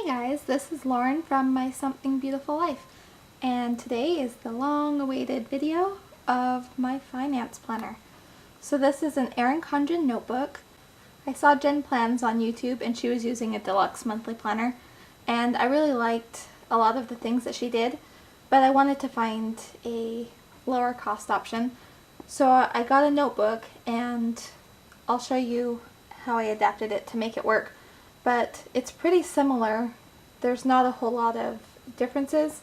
guys, this is Lauren from My Something Beautiful Life, and today is the long-awaited video of my finance planner. So this is an Erin Condren notebook. I saw Jen Plans on YouTube and she was using a deluxe monthly planner, and I really liked a lot of the things that she did, but I wanted to find a lower cost option. So I got a notebook, and I'll show you how I adapted it to make it work. But it's pretty similar. There's not a whole lot of differences.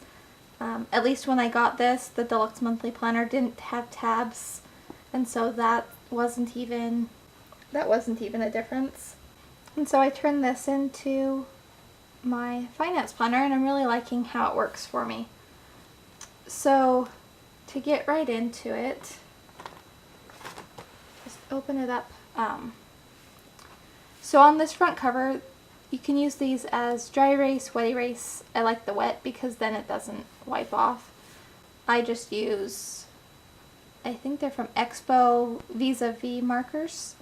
At least when I got this, the deluxe monthly planner didn't have tabs, and so that wasn't even a difference. And so I turned this into my finance planner, and I'm really liking how it works for me. So to get right into it, just open it up. So on this front cover, you can use these as dry erase, wet erase. I like the wet because then it doesn't wipe off. I just use, I think they're from Expo Vis-a-Vis markers,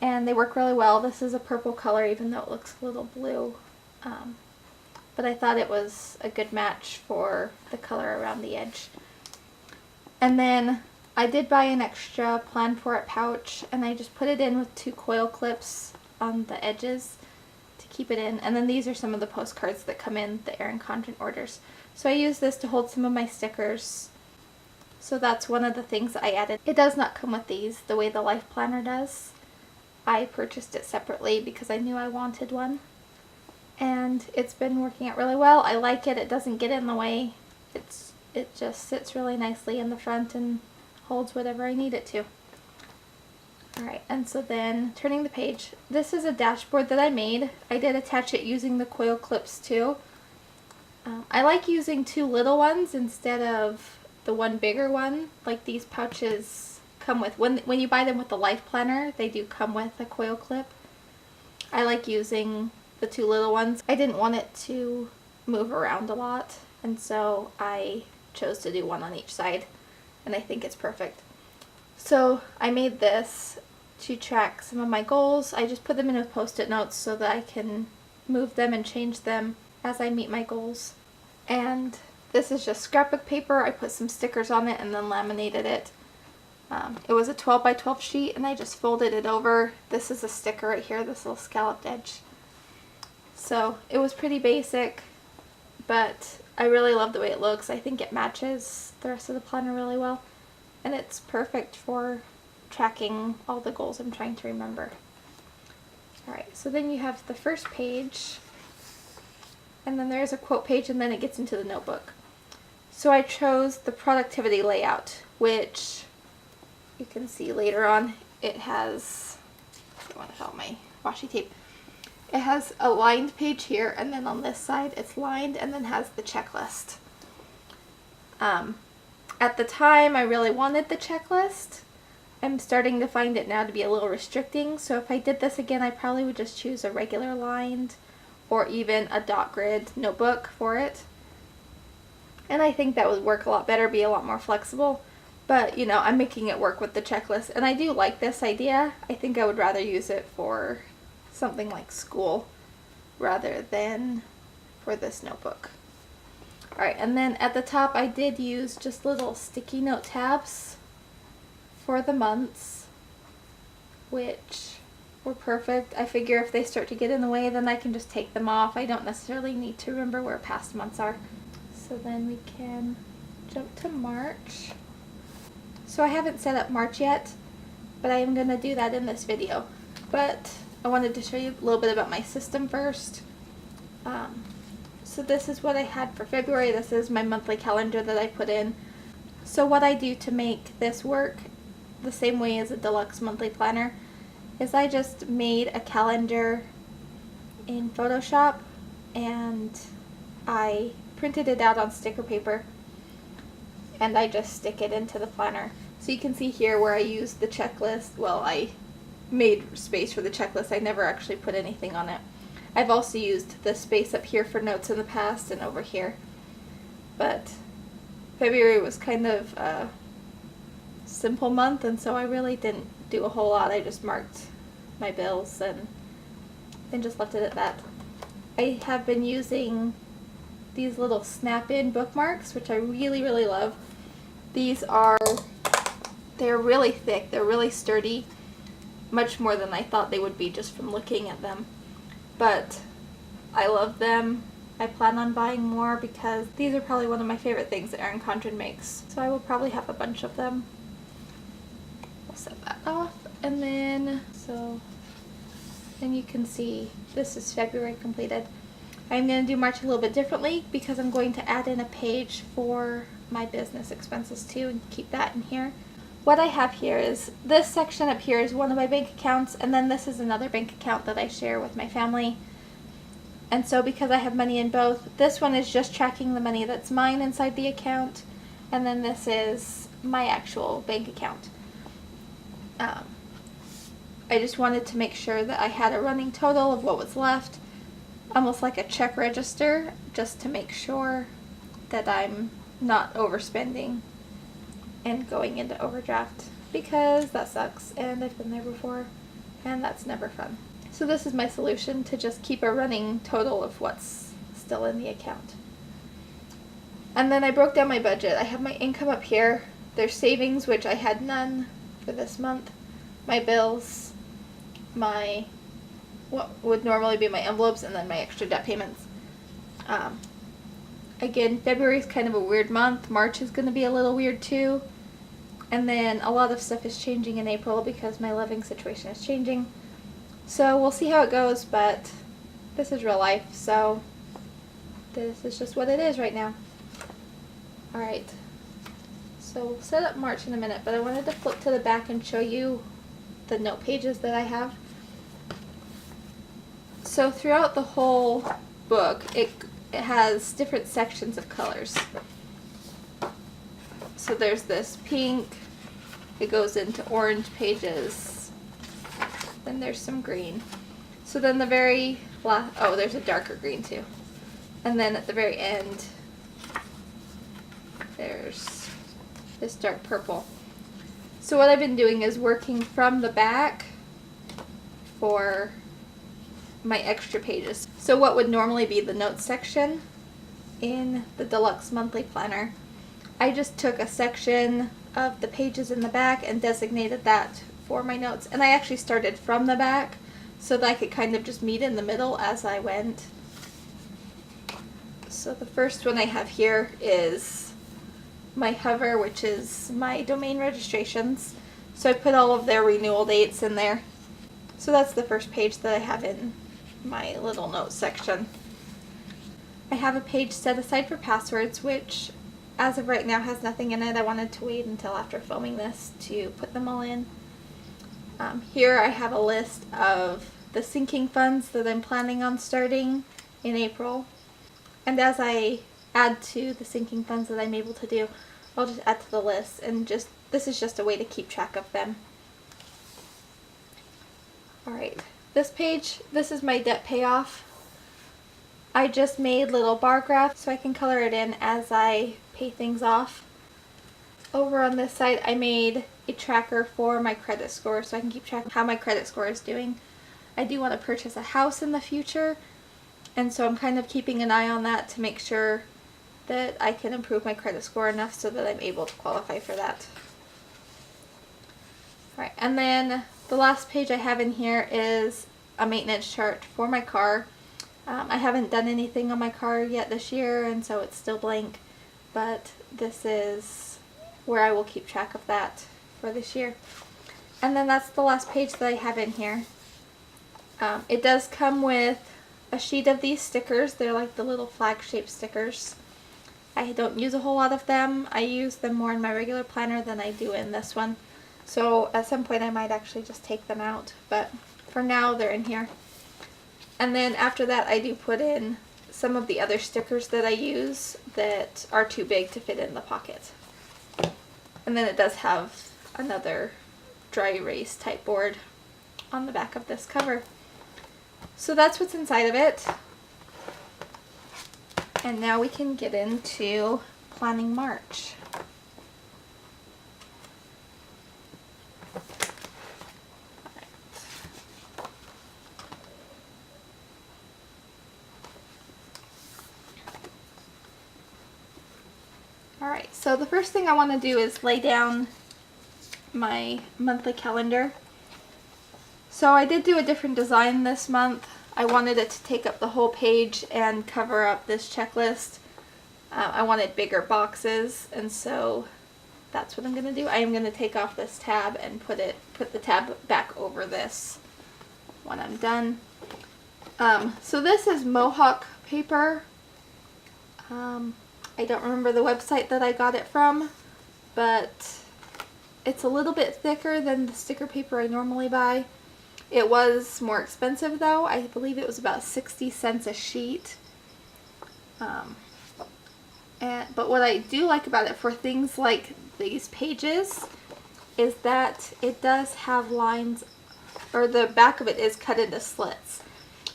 and they work really well. This is a purple color even though it looks a little blue, but I thought it was a good match for the color around the edge. And then I did buy an extra Plan For It pouch, and I just put it in with 2 coil clips on the edges to keep it in. And then these are some of the postcards that come in the Erin Condren orders. So I use this to hold some of my stickers. So that's one of the things I added. It does not come with these the way the Life Planner does. I purchased it separately because I knew I wanted one. And it's been working out really well. I like it. It doesn't get in the way. It just sits really nicely in the front and holds whatever I need it to. Alright, and so then turning the page, this is a dashboard that I made. I did attach it using the coil clips too. I like using 2 little ones instead of the one bigger one, like these pouches come with. When you buy them with the Life Planner, they do come with a coil clip. I like using the 2 little ones. I didn't want it to move around a lot, and so I chose to do one on each side, and I think it's perfect. So I made this to track some of my goals. I just put them in with post-it notes so that I can move them and change them as I meet my goals. And this is just scrapbook paper. I put some stickers on it and then laminated it. It was a 12 by 12 sheet, and I just folded it over. This is a sticker right here, this little scalloped edge. So it was pretty basic, but I really love the way it looks. I think it matches the rest of the planner really well. And it's perfect for tracking all the goals I'm trying to remember. Alright, so then you have the first page, and then there's a quote page, and then it gets into the notebook. So I chose the productivity layout, which you can see later on. It has, I want to help my washi tape. It has a lined page here, and then on this side it's lined and then has the checklist. At the time, I really wanted the checklist. I'm starting to find it now to be a little restricting, so if I did this again, I probably would just choose a regular lined or even a dot grid notebook for it. And I think that would work a lot better, be a lot more flexible. But, you know, I'm making it work with the checklist, and I do like this idea. I think I would rather use it for something like school rather than for this notebook. Alright, and then at the top I did use just little sticky note tabs for the months, which were perfect. I figure if they start to get in the way, then I can just take them off. I don't necessarily need to remember where past months are. So then we can jump to March. So I haven't set up March yet, but I am going to do that in this video. But I wanted to show you a little bit about my system first. So this is what I had for February. This is my monthly calendar that I put in. So what I do to make this work the same way as a deluxe monthly planner is I just made a calendar in Photoshop, and I printed it out on sticker paper, and I just stick it into the planner. So you can see here where I used the checklist. Well, I made space for the checklist. I never actually put anything on it. I've also used the space up here for notes in the past and over here. But February was kind of a simple month, and so I really didn't do a whole lot. I just marked my bills and just left it at that. I have been using these little snap-in bookmarks, which I really, really love. They're really thick, they're really sturdy, much more than I thought they would be just from looking at them. But I love them. I plan on buying more because these are probably one of my favorite things that Erin Condren makes. So I will probably have a bunch of them. We'll set that off, and then you can see this is February completed. I'm going to do March a little bit differently because I'm going to add in a page for my business expenses too and keep that in here. What I have here is this section up here is one of my bank accounts, and then this is another bank account that I share with my family. And so because I have money in both, this one is just tracking the money that's mine inside the account, and then this is my actual bank account. I just wanted to make sure that I had a running total of what was left, almost like a check register, just to make sure that I'm not overspending and going into overdraft, because that sucks and I've been there before and that's never fun. So this is my solution, to just keep a running total of what's still in the account. And then I broke down my budget. I have my income up here. There's savings, which I had none for this month. My bills, what would normally be my envelopes, and then my extra debt payments. Again, February is kind of a weird month. March is going to be a little weird too. And then a lot of stuff is changing in April because my living situation is changing. So we'll see how it goes, but this is real life, so this is just what it is right now. Alright, so we'll set up March in a minute, but I wanted to flip to the back and show you the note pages that I have. So throughout the whole book, it has different sections of colors. So there's this pink, it goes into orange pages, then there's some green. So then the very last, oh, there's a darker green too. And then at the very end, there's this dark purple. So what I've been doing is working from the back for my extra pages. So what would normally be the notes section in the Deluxe Monthly Planner, I just took a section of the pages in the back and designated that for my notes. And I actually started from the back so that I could kind of just meet in the middle as I went. So the first one I have here is my hover, which is my domain registrations. So I put all of their renewal dates in there. So that's the first page that I have in my little notes section. I have a page set aside for passwords, which as of right now has nothing in it. I wanted to wait until after filming this to put them all in. Here I have a list of the sinking funds that I'm planning on starting in April. And as I add to the sinking funds that I'm able to do, I'll just add to the list, and this is just a way to keep track of them. Alright, this page, this is my debt payoff. I just made little bar graphs so I can color it in as I pay things off. Over on this side, I made a tracker for my credit score so I can keep track of how my credit score is doing. I do want to purchase a house in the future, and so I'm kind of keeping an eye on that to make sure that I can improve my credit score enough so that I'm able to qualify for that. Alright, and then the last page I have in here is a maintenance chart for my car. I haven't done anything on my car yet this year, and so it's still blank, but this is where I will keep track of that for this year. And then that's the last page that I have in here. It does come with a sheet of these stickers. They're like the little flag-shaped stickers. I don't use a whole lot of them. I use them more in my regular planner than I do in this one. So at some point I might actually just take them out, but for now they're in here. And then after that I do put in some of the other stickers that I use that are too big to fit in the pocket. And then it does have another dry erase type board on the back of this cover. So that's what's inside of it. And now we can get into planning March. Alright, so the first thing I want to do is lay down my monthly calendar. So I did do a different design this month. I wanted it to take up the whole page and cover up this checklist. I wanted bigger boxes, and so that's what I'm going to do. I am going to take off this tab and put the tab back over this when I'm done. So this is Mohawk paper. I don't remember the website that I got it from, but it's a little bit thicker than the sticker paper I normally buy. It was more expensive though. I believe it was about 60 cents a sheet. But what I do like about it for things like these pages is that it does have lines, or the back of it is cut into slits.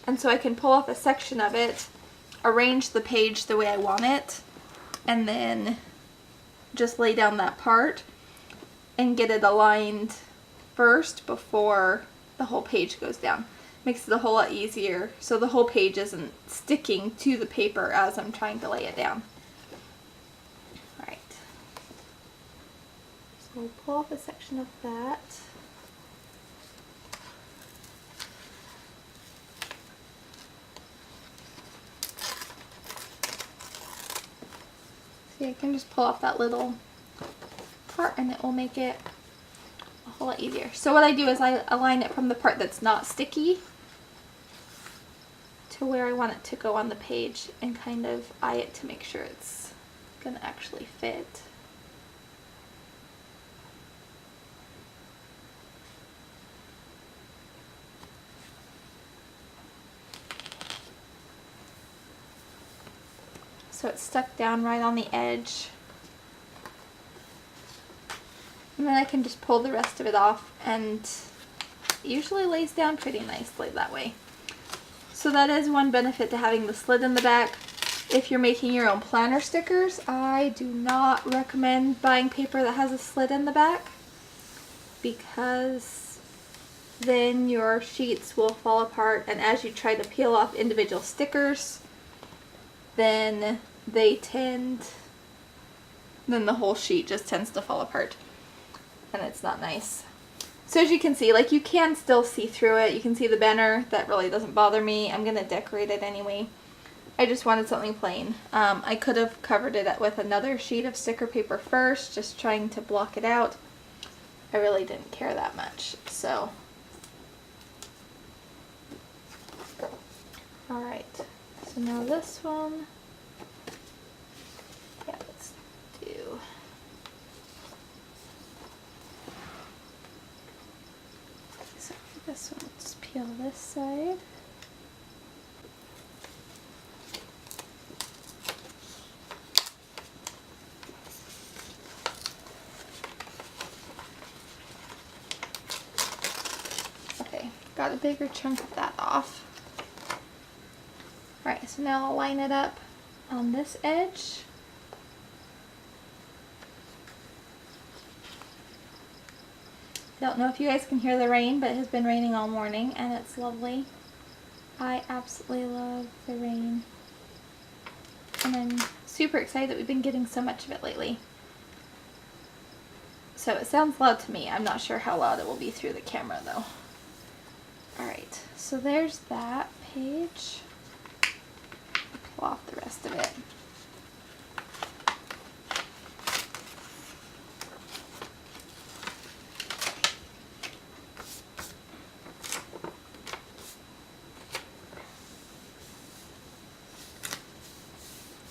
And so I can pull off a section of it, arrange the page the way I want it, and then just lay down that part and get it aligned first before the whole page goes down. Makes it a whole lot easier so the whole page isn't sticking to the paper as I'm trying to lay it down. Alright. So we'll pull off a section of that. See, I can just pull off that little part and it will make it a whole lot easier. So what I do is I align it from the part that's not sticky to where I want it to go on the page and kind of eye it to make sure it's gonna actually fit. So it's stuck down right on the edge. And then I can just pull the rest of it off, and it usually lays down pretty nicely that way. So that is one benefit to having the slit in the back. If you're making your own planner stickers, I do not recommend buying paper that has a slit in the back, because then your sheets will fall apart, and as you try to peel off individual stickers, then then the whole sheet just tends to fall apart, and it's not nice. So as you can see, like, you can still see through it. You can see the banner. That really doesn't bother me. I'm gonna decorate it anyway. I just wanted something plain. I could have covered it with another sheet of sticker paper first, just trying to block it out. I really didn't care that much, so. Alright, so now this one. Yeah, let's do. So for this one, let's peel this side. Okay, got a bigger chunk of that off. Alright, so now I'll line it up on this edge. Don't know if you guys can hear the rain, but it has been raining all morning and it's lovely. I absolutely love the rain. And I'm super excited that we've been getting so much of it lately. So it sounds loud to me. I'm not sure how loud it will be through the camera though. Alright, so there's that page. Pull off the rest of it.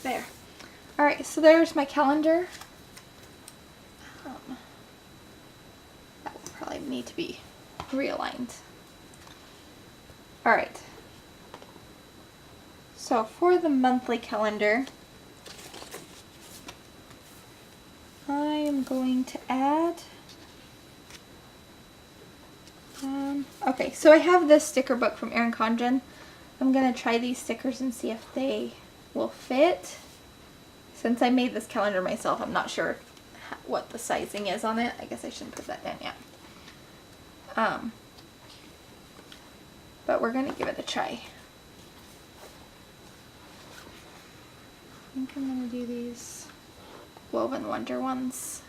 There. Alright, so there's my calendar. That will probably need to be realigned. Alright. So for the monthly calendar, I am going to add, okay, so I have this sticker book from Erin Condren. I'm going to try these stickers and see if they will fit. Since I made this calendar myself, I'm not sure what the sizing is on it. I guess I shouldn't put that down yet. But we're going to give it a try. I think I'm going to do these Woven Wonder ones.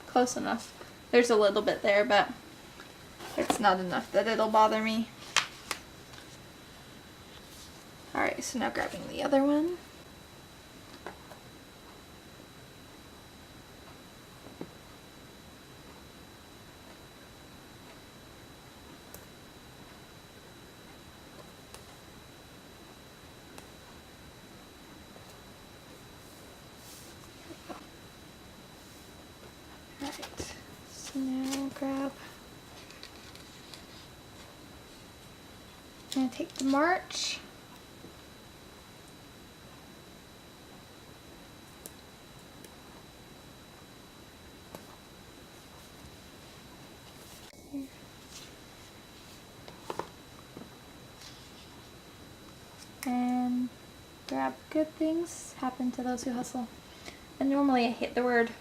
Close enough. There's a little bit there, but it's not enough that it'll bother me. Alright, so now grabbing the other one. Alright, so now grab, I'm going to take the March. And grab Good Things Happen to Those Who Hustle. And normally I hate the word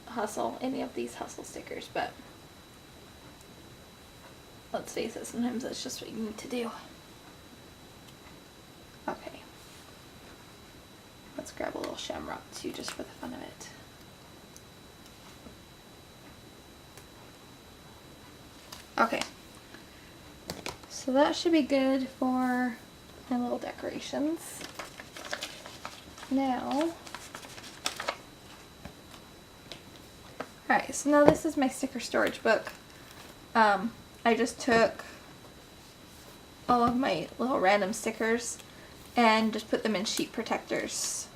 hustle, any of these hustle stickers, but let's face it, sometimes that's just what you need to do. Okay. Let's grab a little shamrock too, just for the fun of it. Okay. So that should be good for my little decorations. Now, alright, so now this is my sticker storage book. I just took all of my little random stickers and just put them in sheet protectors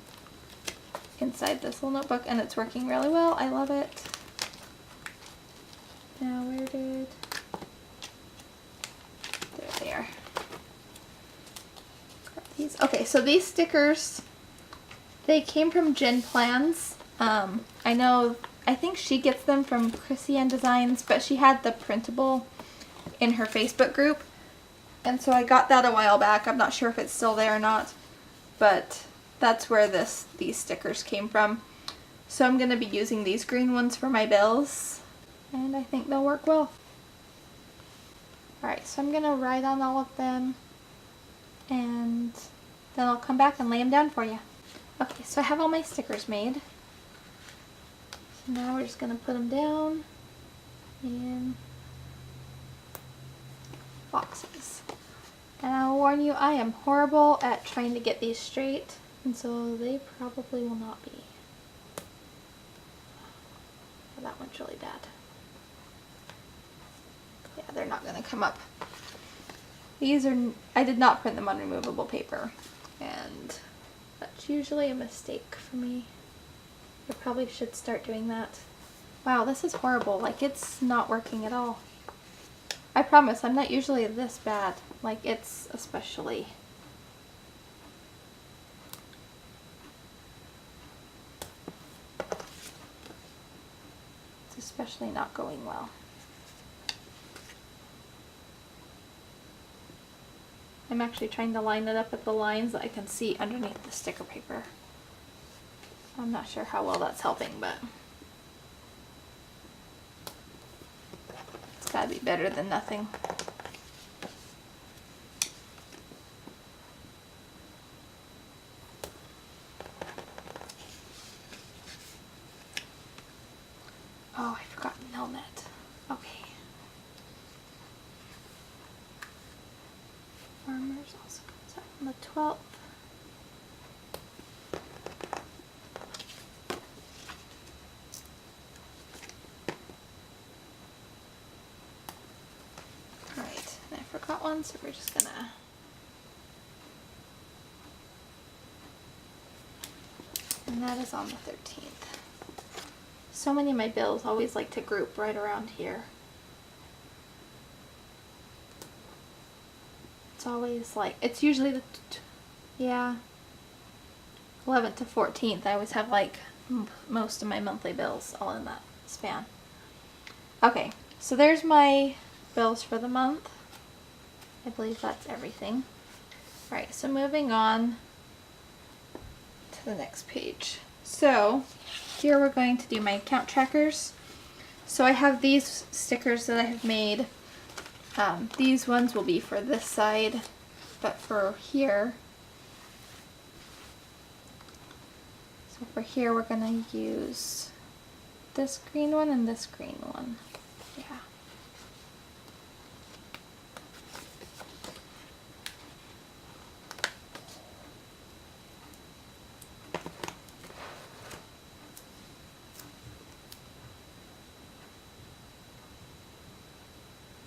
inside this little notebook, and it's working really well. I love it. Now where did... There they are. Grab these. Okay, so these stickers, they came from Jen Plans. I think she gets them from Chrissy Ann Designs, but she had the printable in her Facebook group, and so I got that a while back. I'm not sure if it's still there or not, but that's where these stickers came from. So I'm going to be using these green ones for my bills, and I think they'll work well. Alright, so I'm going to write on all of them, and then I'll come back and lay them down for you. Okay, so I have all my stickers made. So now we're just going to put them down in boxes. And I'll warn you, I am horrible at trying to get these straight, and so they probably will not be. Oh, that one's really bad. Yeah, they're not going to come up. These are, I did not print them on removable paper, and that's usually a mistake for me. I probably should start doing that. Wow, this is horrible. Like, it's not working at all. I promise, I'm not usually this bad. Like, it's especially... It's especially not going well. I'm actually trying to line it up with the lines that I can see underneath the sticker paper. I'm not sure how well that's helping, but it's gotta be better than nothing. Oh, I forgot Nelnet. Okay. Farmers also comes out on the 12th. Alright, and I forgot one, so we're just gonna... And that is on the 13th. So many of my bills always like to group right around here. It's always like, it's usually the, yeah, 11th to 14th. I always have like most of my monthly bills all in that span. Okay, so there's my bills for the month. I believe that's everything. Alright, so moving on to the next page. So here we're going to do my account trackers. So I have these stickers that I have made. These ones will be for this side, but for here, so for here we're going to use this green one and this green one. Yeah.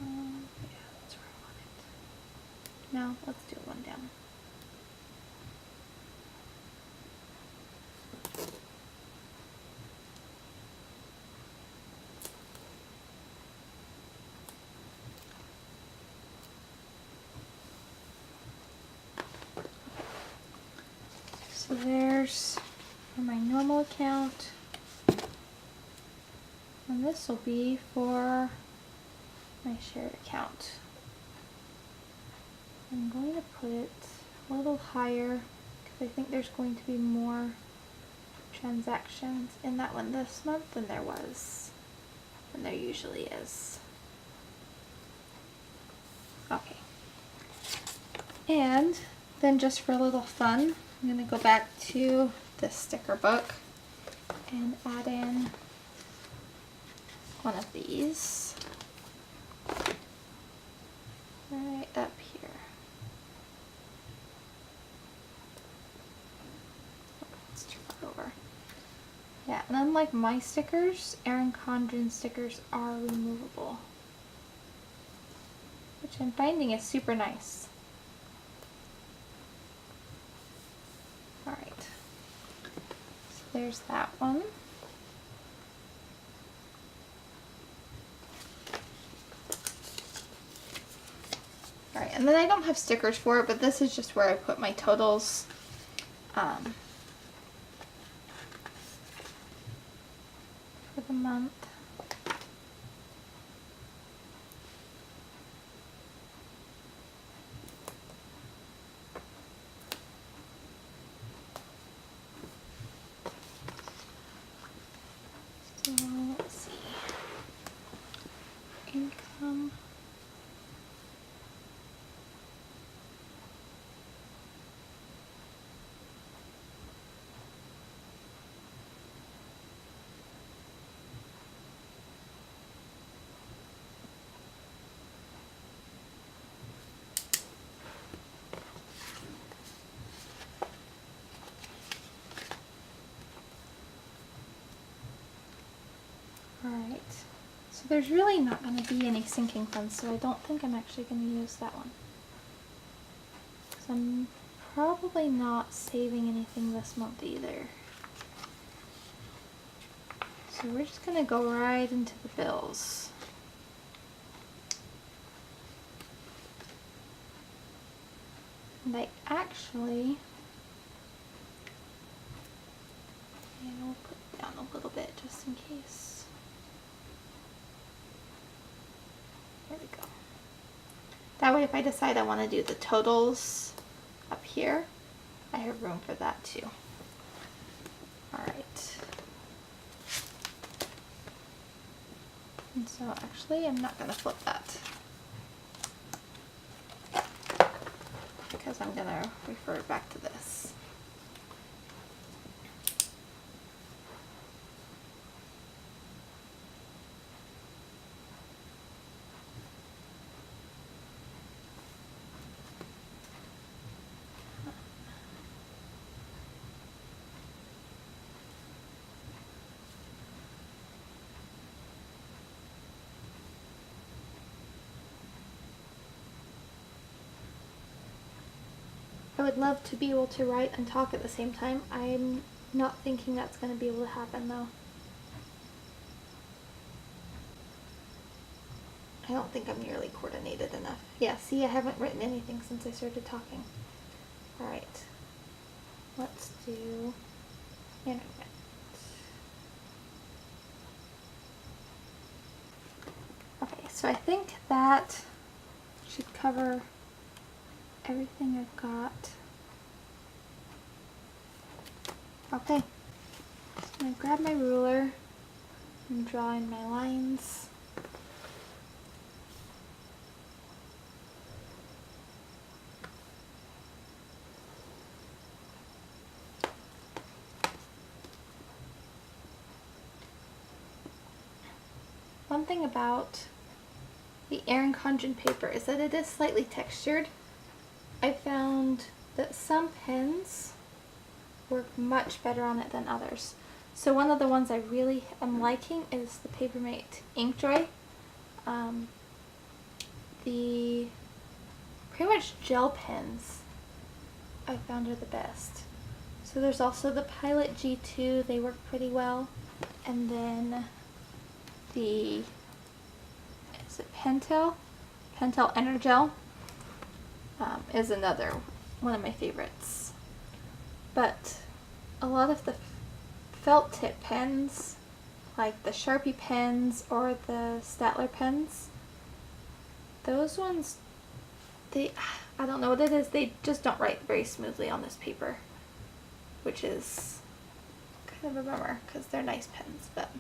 Yeah, that's where I want it. Now let's do one down. So there's for my normal account, and this will be for my shared account. I'm going to put it a little higher because I think there's going to be more transactions in that one this month than there usually is. Okay. And then just for a little fun, I'm going to go back to this sticker book and add in one of these right up here. Let's turn it over. Yeah, and unlike my stickers, Erin Condren stickers are removable, which I'm finding is super nice. Alright, so there's that one. Alright, and then I don't have stickers for it, but this is just where I put my totals. For the month. So let's see. Income. Alright, so there's really not going to be any sinking funds, so I don't think I'm actually going to use that one. So I'm probably not saving anything this month either. So we're just going to go right into the bills. And I actually, I'll put it down a little bit just in case. There we go. That way if I decide I want to do the totals up here, I have room for that too. Alright. And so actually I'm not going to flip that, because I'm going to refer back to this. I would love to be able to write and talk at the same time. I'm not thinking that's going to be able to happen though. I don't think I'm nearly coordinated enough. Yeah, see, I haven't written anything since I started talking. Alright. Let's do internet. Okay, so I think that should cover everything I've got. Okay, just gonna grab my ruler and draw in my lines. One thing about the Erin Condren paper is that it is slightly textured. I found that some pens work much better on it than others. So one of the ones I really am liking is the Papermate Inkjoy. The pretty much gel pens I found are the best. So there's also the Pilot G2, they work pretty well. And then the, is it Pentel? Pentel Energel is another one of my favorites. But a lot of the felt tip pens, like the Sharpie pens or the Staedtler pens, those ones, I don't know what it is, they just don't write very smoothly on this paper, which is kind of a bummer because they're nice pens, but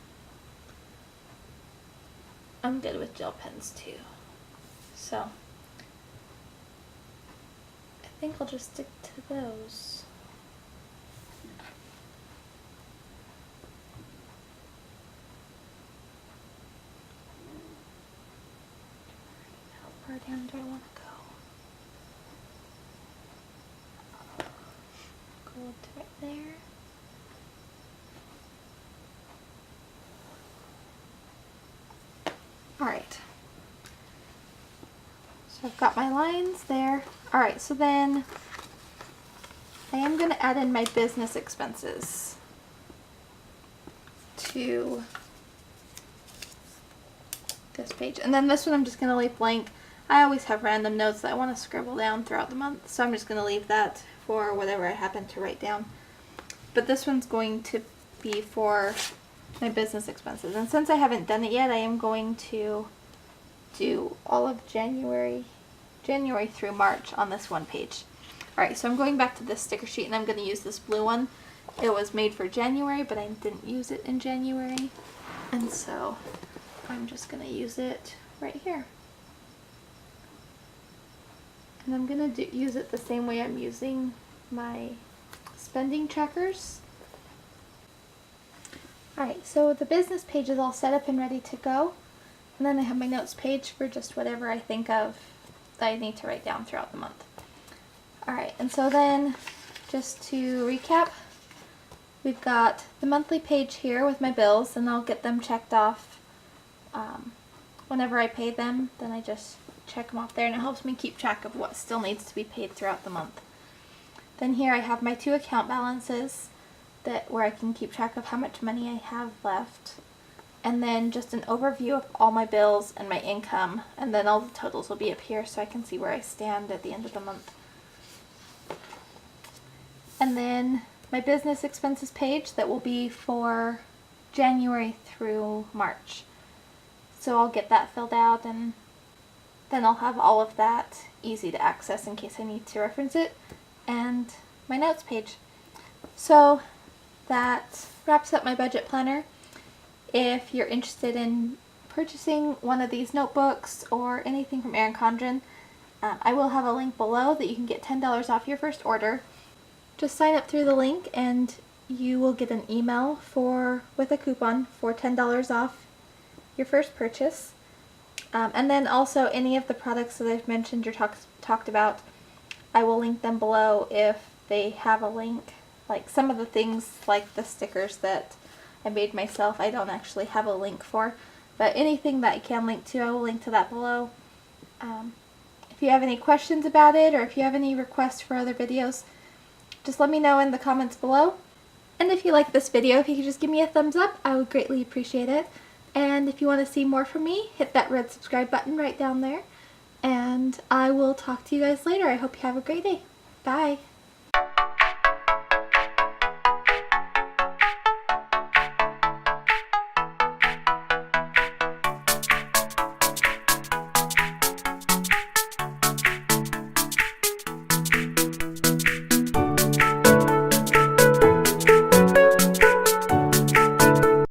I'm good with gel pens too. So I think I'll just stick to those. How far down do I want to go? Go to right there. Alright, so I've got my lines there. Alright, so then I am going to add in my business expenses to this page. And then this one I'm just going to leave blank. I always have random notes that I want to scribble down throughout the month, so I'm just going to leave that for whatever I happen to write down. But this one's going to be for my business expenses. And since I haven't done it yet, I am going to do all of January through March on this one page. Alright, so I'm going back to this sticker sheet and I'm going to use this blue one. It was made for January, but I didn't use it in January. And so I'm just going to use it right here. And I'm going to use it the same way I'm using my spending trackers. Alright, so the business page is all set up and ready to go. And then I have my notes page for just whatever I think of that I need to write down throughout the month. Alright, and so then just to recap, we've got the monthly page here with my bills, and I'll get them checked off whenever I pay them. Then I just check them off there, and it helps me keep track of what still needs to be paid throughout the month. Then here I have my 2 account balances where I can keep track of how much money I have left. And then just an overview of all my bills and my income, and then all the totals will be up here so I can see where I stand at the end of the month. And then my business expenses page that will be for January through March. So I'll get that filled out, and then I'll have all of that easy to access in case I need to reference it, and my notes page. So that wraps up my budget planner. If you're interested in purchasing one of these notebooks or anything from Erin Condren, I will have a link below that you can get $10 off your first order. Just sign up through the link and you will get an email with a coupon for $10 off your first purchase. And then also any of the products that I've mentioned or talked about, I will link them below if they have a link. Like some of the things, like the stickers that I made myself, I don't actually have a link for. But anything that I can link to, I will link to that below. If you have any questions about it, or if you have any requests for other videos, just let me know in the comments below. And if you like this video, if you could just give me a thumbs up, I would greatly appreciate it. And if you want to see more from me, hit that red subscribe button right down there. And I will talk to you guys later. I hope you have a great day. Bye!